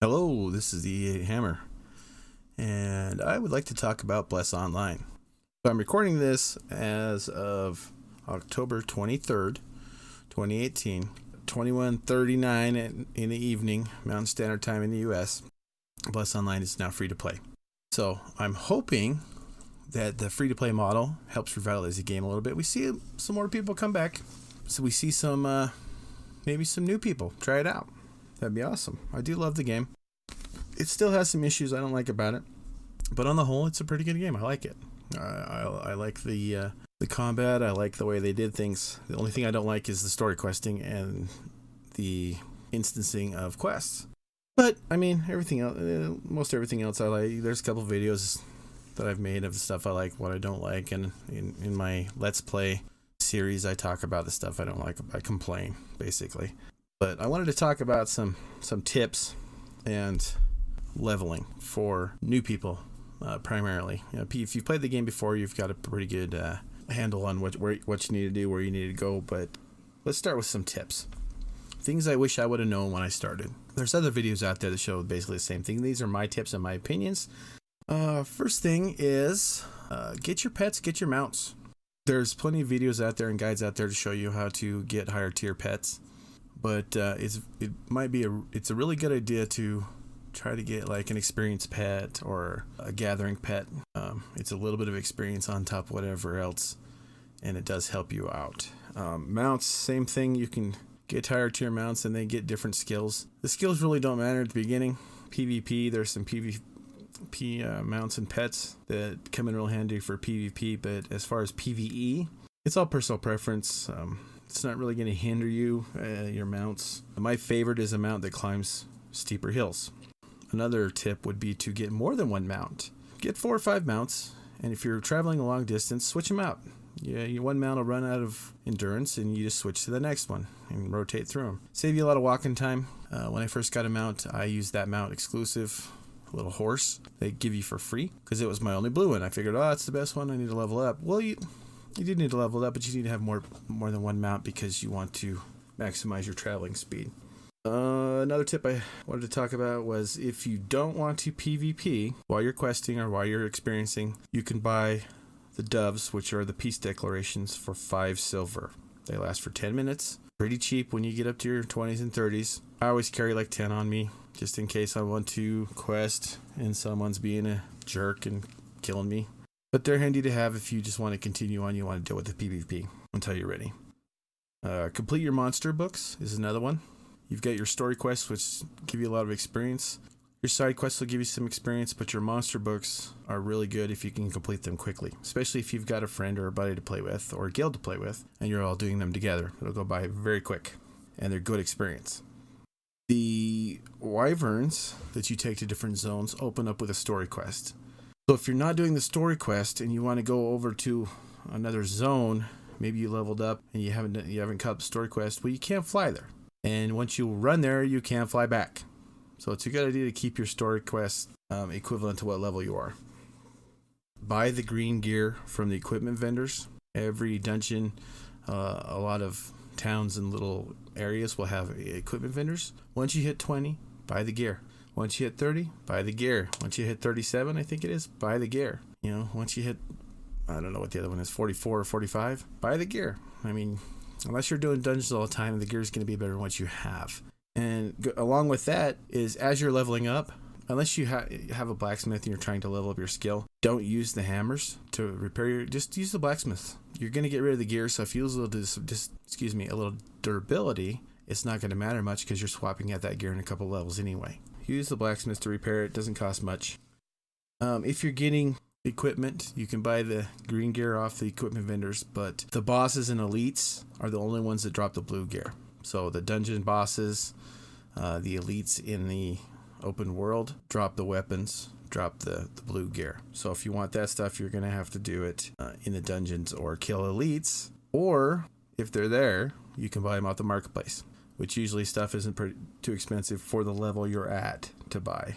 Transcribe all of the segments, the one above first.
Hello, this is the Hammer, and I would like to talk about Bless Online. So I'm recording this as of October 23rd, 2018, 21:39 in the evening, Mountain Standard Time in the US. Bless Online is now free to play. So I'm hoping that the free to play model helps revitalize the game a little bit. We see some more people come back, so we see some maybe some new people try it out. That'd be awesome. I do love the game. It still has some issues I don't like about it, but on the whole, it's a pretty good game. I like it. I like the combat. I like the way they did things. The only thing I don't like is the story questing and the instancing of quests. But I mean, everything else, most everything else I like. There's a couple videos that I've made of the stuff I like, what I don't like, and in my Let's Play series, I talk about the stuff I don't like. I complain basically. But I wanted to talk about some tips and leveling for new people, primarily. You know, if you've played the game before, you've got a pretty good handle on what you need to do, where you need to go. But let's start with some tips. Things I wish I would have known when I started. There's other videos out there that show basically the same thing. These are my tips and my opinions. First thing is get your pets, get your mounts. There's plenty of videos out there and guides out there to show you how to get higher tier pets. But it's a really good idea to try to get like an experienced pet or a gathering pet. It's a little bit of experience on top of whatever else, and it does help you out. Mounts, same thing. You can get higher tier mounts and they get different skills. The skills really don't matter at the beginning. PvP, there's some PvP mounts and pets that come in real handy for PvP, but as far as PvE, it's all personal preference. It's not really going to hinder you, your mounts. My favorite is a mount that climbs steeper hills. Another tip would be to get more than one mount. Get 4 or 5 mounts, and if you're traveling a long distance, switch them out. Yeah, your one mount will run out of endurance, and you just switch to the next one and rotate through them. Save you a lot of walking time. When I first got a mount, I used that mount exclusive, little horse they give you for free, because it was my only blue one. I figured, that's the best one, I need to level up. Well, you do need to level up, but you need to have more than one mount because you want to maximize your traveling speed. Another tip I wanted to talk about was if you don't want to PvP while you're questing or while you're experiencing, you can buy the doves, which are the peace declarations, for 5 silver. They last for 10 minutes. Pretty cheap when you get up to your 20s and 30s. I always carry like 10 on me just in case I want to quest and someone's being a jerk and killing me. But they're handy to have if you just want to continue on, you want to deal with the PvP until you're ready. Complete your monster books is another one. You've got your story quests, which give you a lot of experience. Your side quests will give you some experience, but your monster books are really good if you can complete them quickly, especially if you've got a friend or a buddy to play with or a guild to play with, and you're all doing them together. It'll go by very quick, and they're good experience. The wyverns that you take to different zones open up with a story quest. So if you're not doing the story quest and you want to go over to another zone, maybe you leveled up and you haven't caught the story quest, well, you can't fly there. And once you run there, you can't fly back. So it's a good idea to keep your story quest equivalent to what level you are. Buy the green gear from the equipment vendors. Every dungeon, a lot of towns and little areas will have equipment vendors. Once you hit 20, buy the gear. Once you hit 30, buy the gear. Once you hit 37, I think it is, buy the gear. You know, once you hit, I don't know what the other one is, 44 or 45, buy the gear. I mean, unless you're doing dungeons all the time, the gear is going to be better than what you have. And along with that is, as you're leveling up, unless you have a blacksmith and you're trying to level up your skill, don't use the hammers to repair just use the blacksmith. You're going to get rid of the gear, so if you lose a little durability, it's not going to matter much because you're swapping out that gear in a couple levels anyway. Use the blacksmith to repair it. Doesn't cost much. If you're getting equipment, you can buy the green gear off the equipment vendors, but the bosses and elites are the only ones that drop the blue gear. So the dungeon bosses, the elites in the open world drop the weapons, drop the blue gear. So if you want that stuff, you're going to have to do it in the dungeons or kill elites, or if they're there, you can buy them off the marketplace, which usually stuff isn't too expensive for the level you're at to buy.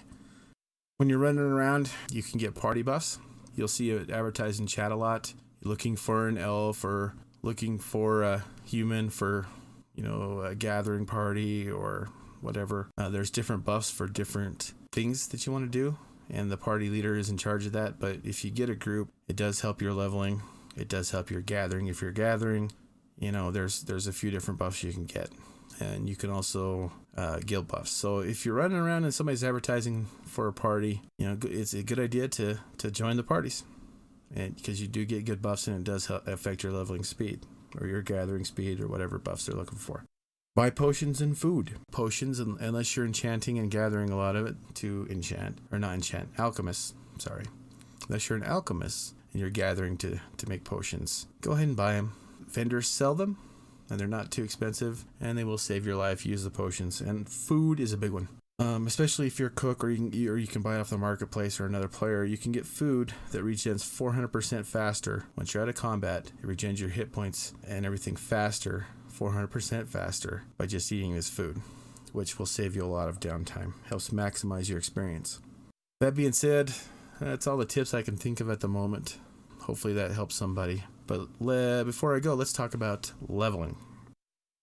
When you're running around, you can get party buffs. You'll see it advertised in chat a lot. You're looking for an elf or looking for a human for, a gathering party or whatever. There's different buffs for different things that you want to do, and the party leader is in charge of that. But if you get a group, it does help your leveling. It does help your gathering. If you're gathering, there's a few different buffs you can get. And you can also guild buffs. So if you're running around and somebody's advertising for a party, it's a good idea to join the parties, and because you do get good buffs, and it does affect your leveling speed or your gathering speed or whatever buffs they're looking for. Buy potions and food. Potions, unless you're enchanting and gathering a lot of it to alchemist. Sorry, unless you're an alchemist and you're gathering to make potions, go ahead and buy them. Vendors sell them, and they're not too expensive, and they will save your life. Use the potions. And food is a big one, especially if you're a cook, or you can buy it off the marketplace or another player. You can get food that regens 400% faster once you're out of combat. It regens your hit points and everything faster, 400% faster, by just eating this food, which will save you a lot of downtime. Helps maximize your experience. That being said, that's all the tips I can think of at the moment. Hopefully that helps somebody. But before I go, let's talk about leveling.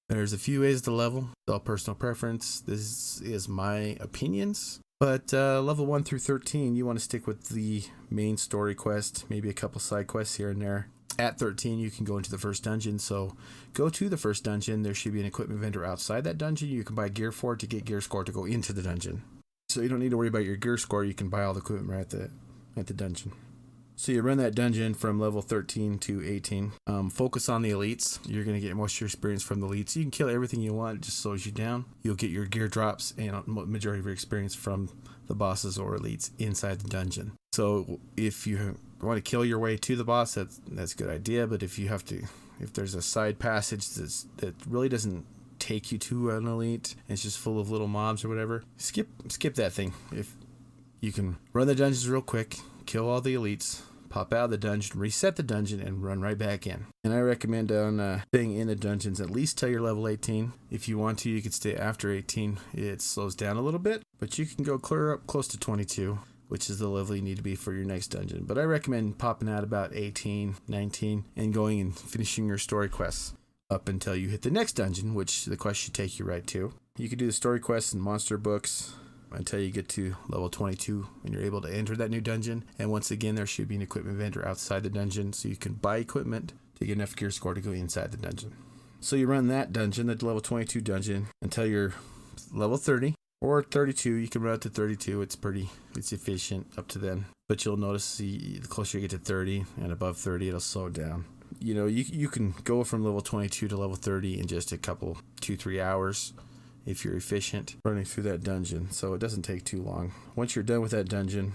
There's a few ways to level. It's all personal preference. This is my opinions. But level 1 through 13, you want to stick with the main story quest, maybe a couple side quests here and there. At 13, you can go into the first dungeon. So go to the first dungeon. There should be an equipment vendor outside that dungeon. You can buy gear for it to get gear score to go into the dungeon. So you don't need to worry about your gear score. You can buy all the equipment right at the dungeon. So you run that dungeon from level 13 to 18. Focus on the elites. You're going to get most of your experience from the elites. You can kill everything you want. It just slows you down. You'll get your gear drops and majority of your experience from the bosses or elites inside the dungeon. So if you want to kill your way to the boss, that's a good idea. But if there's a side passage that really doesn't take you to an elite, and it's just full of little mobs or whatever, skip that thing. If you can run the dungeons real quick, kill all the elites, pop out of the dungeon, reset the dungeon, and run right back in. And I recommend staying in the dungeons at least till you're level 18. If you want to, you can stay after 18. It slows down a little bit, but you can go clear up close to 22, which is the level you need to be for your next dungeon. But I recommend popping out about 18, 19, and going and finishing your story quests up until you hit the next dungeon, which the quest should take you right to. You can do the story quests and monster books until you get to level 22 and you're able to enter that new dungeon. And once again, there should be an equipment vendor outside the dungeon, so you can buy equipment to get enough gear score to go inside the dungeon. So you run that dungeon, the level 22 dungeon, until you're level 30 or 32. You can run up to 32. It's efficient up to then. But you'll notice the closer you get to 30 and above 30, it'll slow down. You can go from level 22 to level 30 in just a couple, 2-3 hours. If you're efficient running through that dungeon. So it doesn't take too long. Once you're done with that dungeon,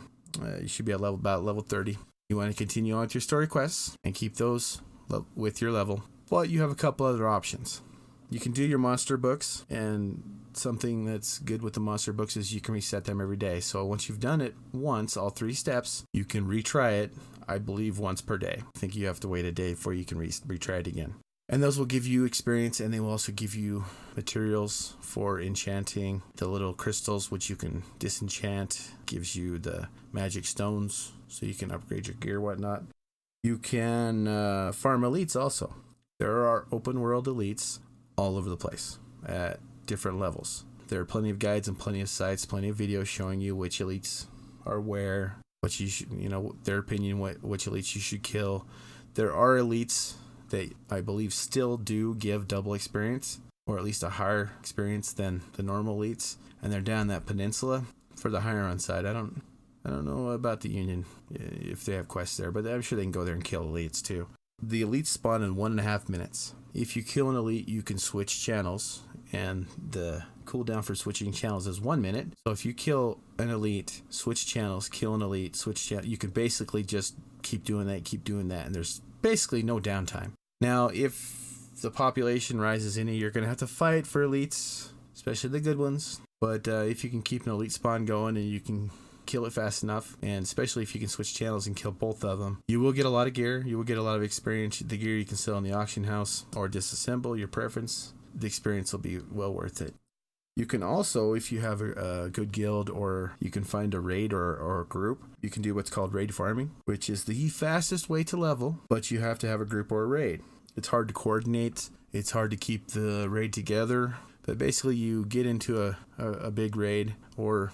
you should be at about level 30. You want to continue on with your story quests and keep those with your level. But you have a couple other options. You can do your monster books, and something that's good with the monster books is you can reset them every day. So once you've done it once, all 3 steps, you can retry it, I believe, once per day. I think you have to wait a day before you can retry it again. And those will give you experience, and they will also give you materials for enchanting. The little crystals, which you can disenchant, gives you the magic stones, so you can upgrade your gear, whatnot. You can farm elites also. There are open world elites all over the place at different levels. There are plenty of guides and plenty of sites, plenty of videos showing you which elites are where, what you should, their opinion, which elites you should kill. There are elites that I believe still do give double experience, or at least a higher experience than the normal elites, and they're down that peninsula for the higher on side. I don't know about the Union if they have quests there, but I'm sure they can go there and kill elites too. The elites spawn in 1.5 minutes. If you kill an elite, you can switch channels, and the cooldown for switching channels is 1 minute. So if you kill an elite, switch channels, kill an elite, switch channel, you can basically just keep doing that, and there's basically no downtime. Now, if the population rises any, you're going to have to fight for elites, especially the good ones. But if you can keep an elite spawn going and you can kill it fast enough, and especially if you can switch channels and kill both of them, you will get a lot of gear. You will get a lot of experience. The gear you can sell in the auction house or disassemble, your preference. The experience will be well worth it. You can also, if you have a good guild, or you can find a raid or a group, you can do what's called raid farming, which is the fastest way to level, but you have to have a group or a raid. It's hard to coordinate. It's hard to keep the raid together. But basically, you get into a big raid or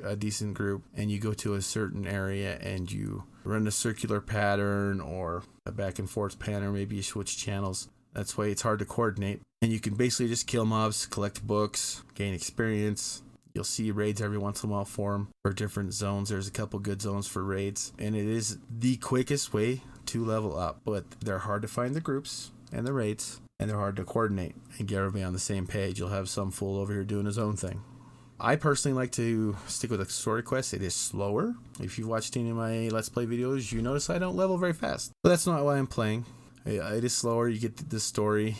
a decent group, and you go to a certain area and you run a circular pattern or a back and forth pattern. Maybe you switch channels. That's why it's hard to coordinate. And you can basically just kill mobs, collect books, gain experience. You'll see raids every once in a while form for different zones. There's a couple good zones for raids, and it is the quickest way to level up. But they're hard to find, the groups and the raids, and they're hard to coordinate and get everybody on the same page. You'll have some fool over here doing his own thing. I personally like to stick with a story quest. It is slower. If you've watched any of my Let's Play videos, you notice I don't level very fast. But that's not why I'm playing. It is slower. You get the story.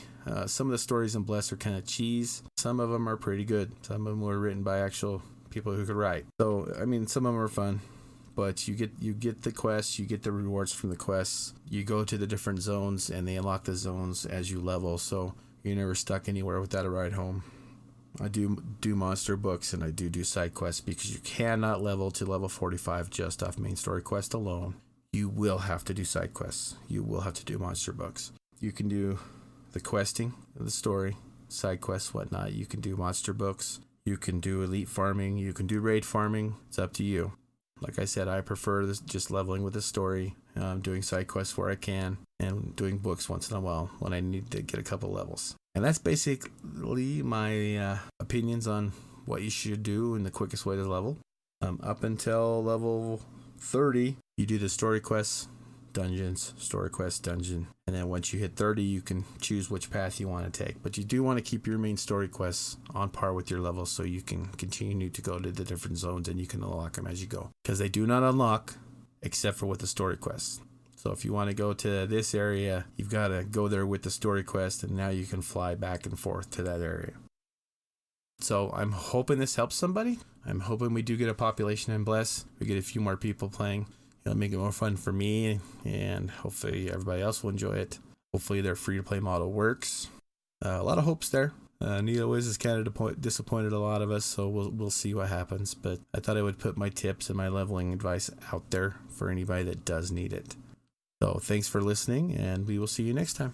Some of the stories in Bless are kind of cheese. Some of them are pretty good. Some of them were written by actual people who could write. So, I mean, some of them are fun. But you get the quests, you get the rewards from the quests. You go to the different zones, and they unlock the zones as you level. So you're never stuck anywhere without a ride home. I do monster books, and I do side quests, because you cannot level to level 45 just off main story quest alone. You will have to do side quests. You will have to do monster books. You can do the questing of the story, side quests, whatnot. You can do monster books. You can do elite farming. You can do raid farming. It's up to you. Like I said, I prefer this, just leveling with the story, doing side quests where I can, and doing books once in a while when I need to get a couple levels. And that's basically my opinions on what you should do and the quickest way to level. Up until level 30, you do the story quests, dungeons, story quest, dungeon. And then once you hit 30, you can choose which path you want to take. But you do want to keep your main story quests on par with your levels, so you can continue to go to the different zones and you can unlock them as you go. Because they do not unlock except for with the story quests. So if you want to go to this area, you've got to go there with the story quest, and now you can fly back and forth to that area. So I'm hoping this helps somebody. I'm hoping we do get a population in Bless. We get a few more people playing. It'll make it more fun for me, and hopefully everybody else will enjoy it. Hopefully their free-to-play model works. A lot of hopes there. Neo Wiz has kind of disappointed a lot of us, so we'll see what happens. But I thought I would put my tips and my leveling advice out there for anybody that does need it. So thanks for listening, and we will see you next time.